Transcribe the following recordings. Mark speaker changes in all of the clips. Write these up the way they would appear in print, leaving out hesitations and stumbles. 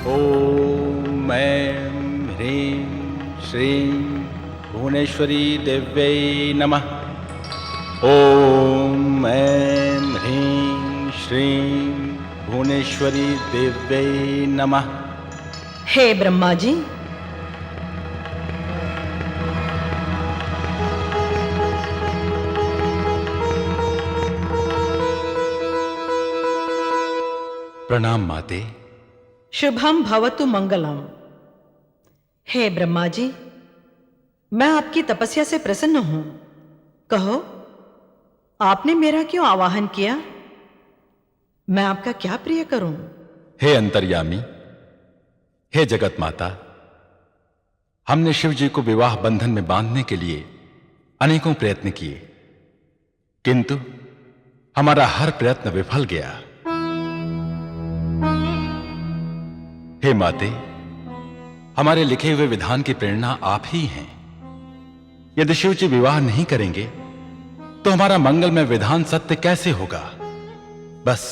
Speaker 1: ॐ ऐं ह्रीं श्रीं भुवनेश्वरी देव्यै नमः। ॐ ऐं ह्रीं श्रीं भुवनेश्वरी देव्यै नमः।
Speaker 2: हे ब्रह्मा जी,
Speaker 1: प्रणाम माते।
Speaker 2: शुभम भवतु मंगलम। हे ब्रह्मा जी, मैं आपकी तपस्या से प्रसन्न हूं। कहो, आपने मेरा क्यों आवाहन किया? मैं आपका क्या प्रिय करूं?
Speaker 1: हे अंतर्यामी, हे जगत माता, हमने शिव जी को विवाह बंधन में बांधने के लिए अनेकों प्रयत्न किए, किंतु हमारा हर प्रयत्न विफल गया। हे माते, हमारे लिखे हुए विधान की प्रेरणा आप ही हैं। यदि शिव जी विवाह नहीं करेंगे तो हमारा मंगलमय विधान सत्य कैसे होगा? बस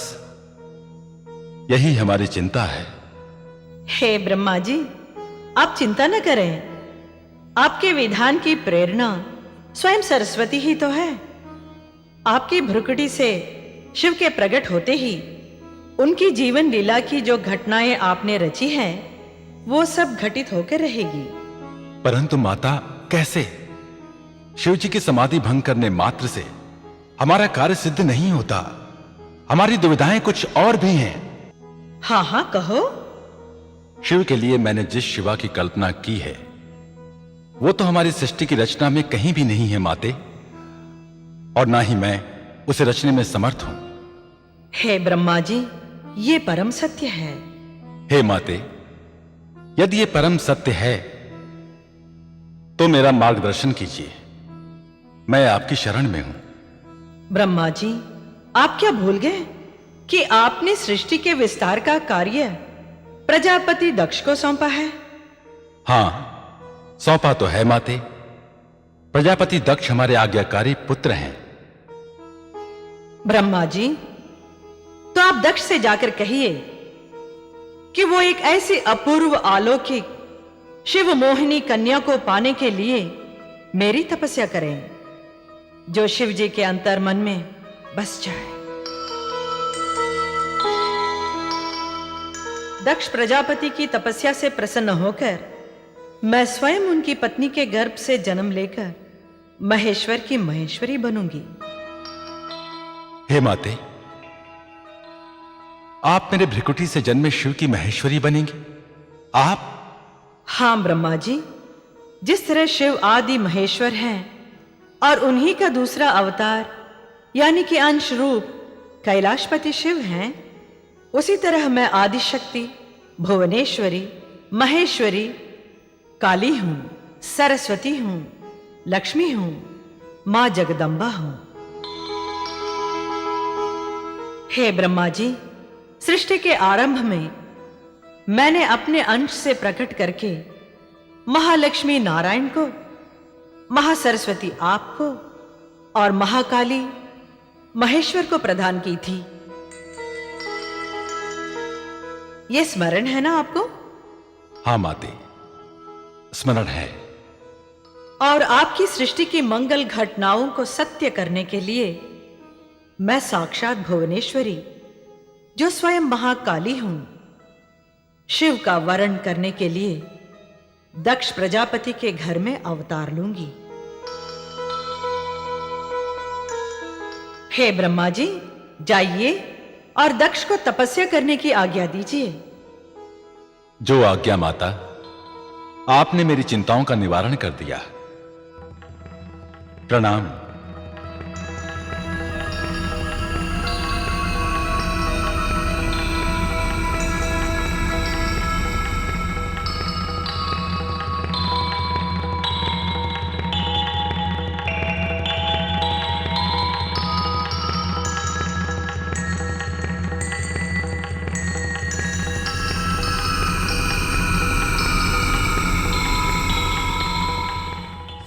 Speaker 1: यही हमारी चिंता है।
Speaker 2: हे ब्रह्मा जी, आप चिंता न करें। आपके विधान की प्रेरणा स्वयं सरस्वती ही तो है। आपकी भ्रुकुटी से शिव के प्रकट होते ही उनकी जीवन लीला की जो घटनाएं आपने रची हैं, वो सब घटित होकर रहेगी।
Speaker 1: परंतु माता, कैसे? शिव जी की समाधि भंग करने मात्र से हमारा कार्य सिद्ध नहीं होता। हमारी दुविधाएं कुछ और भी हैं।
Speaker 2: हाँ हाँ, कहो।
Speaker 1: शिव के लिए मैंने जिस शिवा की कल्पना की है, वो तो हमारी सृष्टि की रचना में कहीं भी नहीं है माते, और ना ही मैं उसे रचने में समर्थ हूं।
Speaker 2: हे ब्रह्मा जी, ये परम सत्य है।
Speaker 1: हे माते, यदि ये परम सत्य है तो मेरा मार्गदर्शन कीजिए। मैं आपकी शरण में हूं।
Speaker 2: ब्रह्मा जी, आप क्या भूल गए कि आपने सृष्टि के विस्तार का कार्य प्रजापति दक्ष को सौंपा है?
Speaker 1: हां, सौंपा तो है माते। प्रजापति दक्ष हमारे आज्ञाकारी पुत्र हैं।
Speaker 2: ब्रह्मा जी, तो आप दक्ष से जाकर कहिए कि वो एक ऐसी अपूर्व अलौकिक शिव मोहिनी कन्या को पाने के लिए मेरी तपस्या करें, जो शिव जी के अंतर मन में बस जाए। दक्ष प्रजापति की तपस्या से प्रसन्न होकर मैं स्वयं उनकी पत्नी के गर्भ से जन्म लेकर महेश्वर की महेश्वरी बनूंगी।
Speaker 1: हे माते, आप मेरे भ्रिकुटी से जन्मे शिव की महेश्वरी बनेंगे? आप?
Speaker 2: हां ब्रह्मा जी, जिस तरह शिव आदि महेश्वर हैं और उन्हीं का दूसरा अवतार यानी कि अंश रूप कैलाशपति शिव हैं, उसी तरह मैं आदिशक्ति, भुवनेश्वरी, महेश्वरी, काली हूं, सरस्वती हूं, लक्ष्मी हूं, मां जगदंबा हूं। हे ब्रह्मा जी, सृष्टि के आरंभ में मैंने अपने अंश से प्रकट करके महालक्ष्मी नारायण को, महासरस्वती आपको और महाकाली महेश्वर को प्रदान की थी। यह स्मरण है ना आपको?
Speaker 1: हां माते, स्मरण है।
Speaker 2: और आपकी सृष्टि की मंगल घटनाओं को सत्य करने के लिए मैं साक्षात भुवनेश्वरी, जो स्वयं महाकाली हूं, शिव का वरण करने के लिए दक्ष प्रजापति के घर में अवतार लूंगी। हे ब्रह्मा जी, जाइए और दक्ष को तपस्या करने की आज्ञा दीजिए।
Speaker 1: जो आज्ञा माता। आपने मेरी चिंताओं का निवारण कर दिया। प्रणाम।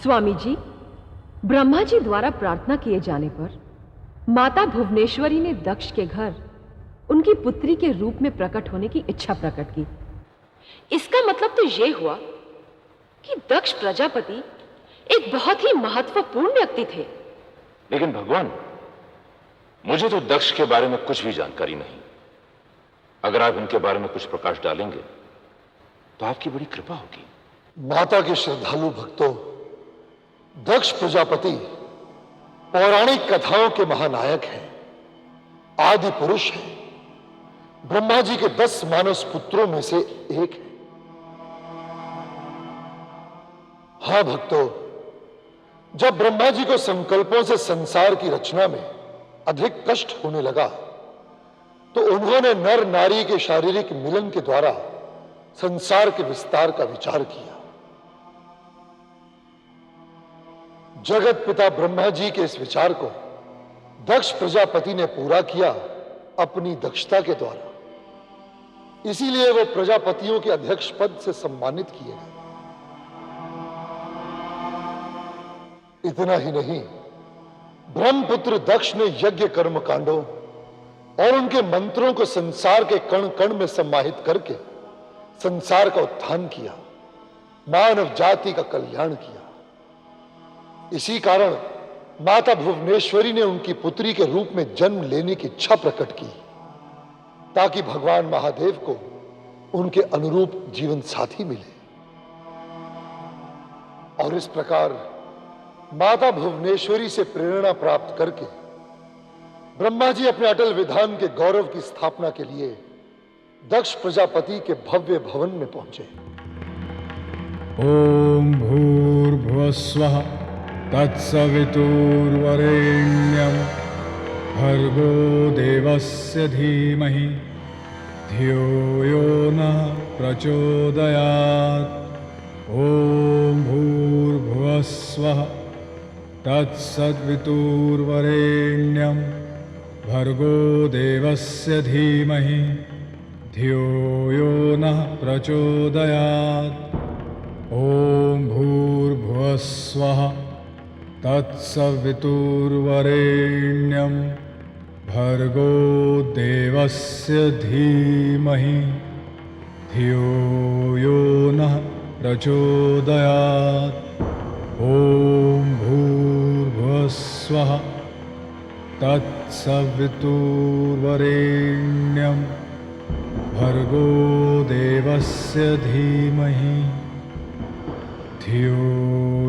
Speaker 3: स्वामी जी, ब्रह्मा जी द्वारा प्रार्थना किए जाने पर माता भुवनेश्वरी ने दक्ष के घर उनकी पुत्री के रूप में प्रकट होने की इच्छा प्रकट की। इसका मतलब तो यह हुआ कि दक्ष प्रजापति एक बहुत ही महत्वपूर्ण व्यक्ति थे।
Speaker 4: लेकिन भगवान, मुझे तो दक्ष के बारे में कुछ भी जानकारी नहीं। अगर आप इनके बारे में कुछ प्रकाश डालेंगे तो आपकी बड़ी कृपा होगी।
Speaker 5: माता के श्रद्धालु भक्तों, दक्ष प्रजापति पौराणिक कथाओं के महानायक हैं, आदि पुरुष हैं, ब्रह्मा जी के 10 मानस पुत्रों में से एक है। हां भक्तों, जब ब्रह्मा जी को संकल्पों से संसार की रचना में अधिक कष्ट होने लगा तो उन्होंने नर नारी के शारीरिक मिलन के द्वारा संसार के विस्तार का विचार किया। जगत पिता ब्रह्मा जी के इस विचार को दक्ष प्रजापति ने पूरा किया अपनी दक्षता के द्वारा। इसीलिए वो प्रजापतियों के अध्यक्ष पद से सम्मानित किए गए। इतना ही नहीं, ब्रह्मपुत्र दक्ष ने यज्ञ कर्म कांडों और उनके मंत्रों को संसार के कण कण में समाहित करके संसार का उत्थान किया, मानव जाति का कल्याण किया। इसी कारण माता भुवनेश्वरी ने उनकी पुत्री के रूप में जन्म लेने की इच्छा प्रकट की ताकि भगवान महादेव को उनके अनुरूप जीवन साथी मिले। और इस प्रकार माता भुवनेश्वरी से प्रेरणा प्राप्त करके ब्रह्मा जी अपने अटल विधान के गौरव की स्थापना के लिए दक्ष प्रजापति के भव्य भवन में पहुंचे।
Speaker 6: ओम भूर्भुवस्वः तत्सवितुर्वरेण्यं भर्गो देवस्य धीमहि धियो यो नः प्रचोदयात्। ओम भूर्भुवस्वः तत्सवितुर्वरेण्यं भर्गो देवस्य धीमहि धियो यो नः प्रचोदयात्। ओम भूर्भुवस्वः तत्सवितुर्वरेण्यं भर्गो देवस्य धीमहि धियो यो नः प्रचोदयात्। ओम भूर्भुवस्वः तत्सवितुर्वरेण्यं भर्गो देवस्य धीमहि धियो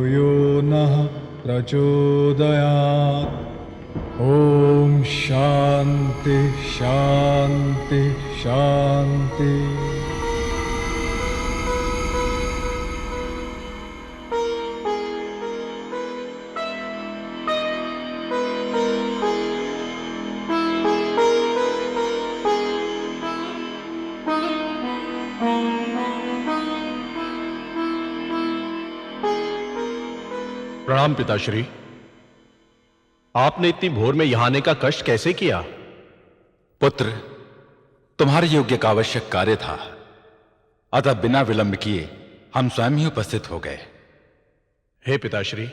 Speaker 6: यो नः प्रचोदयात्। ओम शांति शांति शांति।
Speaker 7: प्रणाम पिताश्री। आपने इतनी भोर में यहां आने का कष्ट कैसे किया?
Speaker 1: पुत्र, तुम्हारे योग्य का आवश्यक कार्य था, अतः बिना विलंब किए हम स्वयं ही उपस्थित हो गए।
Speaker 7: हे पिताश्री,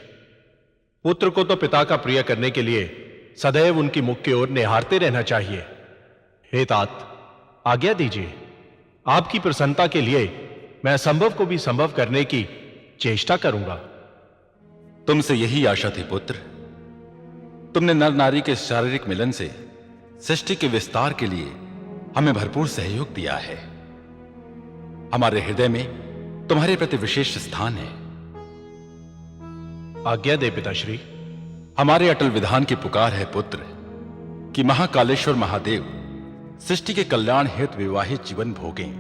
Speaker 7: पुत्र को तो पिता का प्रिय करने के लिए सदैव उनकी मुख की ओर निहारते रहना चाहिए। हे तात, आज्ञा दीजिए। आपकी प्रसन्नता के लिए मैं असंभव को भी संभव करने की चेष्टा करूंगा।
Speaker 1: तुमसे यही आशा थी पुत्र। तुमने नर नारी के शारीरिक मिलन से सृष्टि के विस्तार के लिए हमें भरपूर सहयोग दिया है। हमारे हृदय में तुम्हारे प्रति विशेष स्थान है।
Speaker 7: आज्ञा दे पिताश्री।
Speaker 1: हमारे अटल विधान की पुकार है पुत्र कि महाकालेश्वर महादेव सृष्टि के कल्याण हेतु विवाहित जीवन भोगें।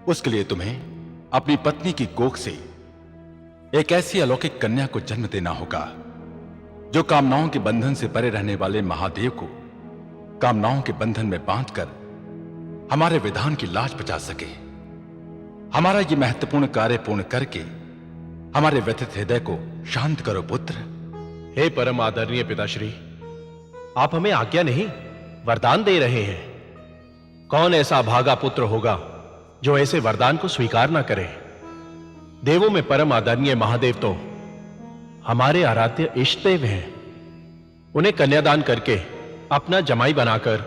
Speaker 1: उसके लिए तुम्हें अपनी पत्नी की कोख से एक ऐसी अलौकिक कन्या को जन्म देना होगा जो कामनाओं के बंधन से परे रहने वाले महादेव को कामनाओं के बंधन में बांधकर हमारे विधान की लाज बचा सके। हमारा यह महत्वपूर्ण कार्य पूर्ण करके हमारे व्यथित हृदय को शांत करो पुत्र।
Speaker 7: हे परम आदरणीय पिताश्री, आप हमें आज्ञा नहीं वरदान दे रहे हैं। कौन ऐसा अभागा पुत्र होगा जो ऐसे वरदान को स्वीकार ना करे? देवों में परम आदरणीय महादेव तो हमारे आराध्य इष्ट देव हैं। उन्हें कन्यादान करके अपना जमाई बनाकर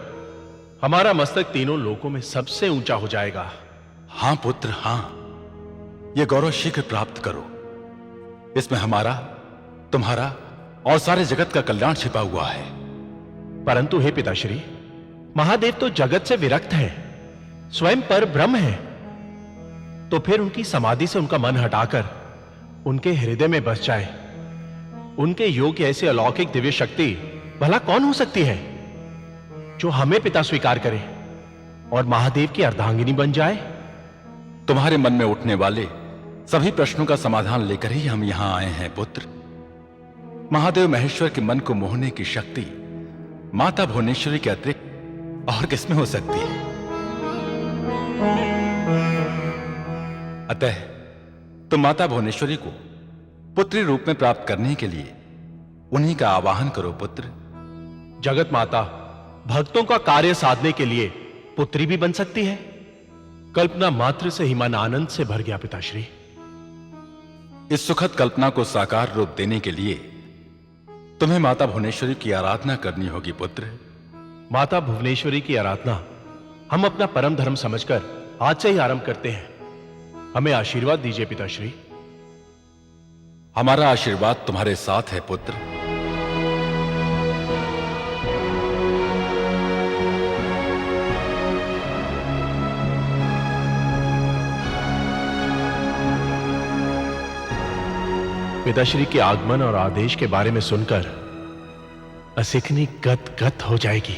Speaker 7: हमारा मस्तक तीनों लोकों में सबसे ऊंचा हो जाएगा।
Speaker 1: हां पुत्र, हां, यह गौरव शीघ्र प्राप्त करो। इसमें हमारा, तुम्हारा और सारे जगत का कल्याण छिपा हुआ है।
Speaker 7: परंतु हे पिताश्री, महादेव तो जगत से विरक्त हैं, स्वयं पर ब्रह्म है। तो फिर उनकी समाधि से उनका मन हटाकर उनके हृदय में बस जाए, उनके योग्य ऐसी अलौकिक दिव्य शक्ति भला कौन हो सकती है जो हमें पिता स्वीकार करे और महादेव की अर्धांगिनी बन जाए?
Speaker 1: तुम्हारे मन में उठने वाले सभी प्रश्नों का समाधान लेकर ही हम यहां आए हैं पुत्र। महादेव महेश्वर के मन को मोहने की शक्ति माता भुवनेश्वरी के अतिरिक्त और किसमें हो सकती है? अतः तुम माता भुवनेश्वरी को पुत्री रूप में प्राप्त करने के लिए उन्हीं का आवाहन करो पुत्र।
Speaker 7: जगत माता भक्तों का कार्य साधने के लिए पुत्री भी बन सकती है। कल्पना मात्र से ही मन आनंद से भर गया पिताश्री।
Speaker 1: इस सुखद कल्पना को साकार रूप देने के लिए तुम्हें माता भुवनेश्वरी की आराधना करनी होगी पुत्र।
Speaker 7: माता भुवनेश्वरी की आराधना हम अपना परम धर्म समझकर आज से ही आरंभ करते हैं। हमें आशीर्वाद दीजिए पिताश्री।
Speaker 1: हमारा आशीर्वाद तुम्हारे साथ है पुत्र।
Speaker 7: पिताश्री के आगमन और आदेश के बारे में सुनकर असिकनी गद गद हो जाएगी।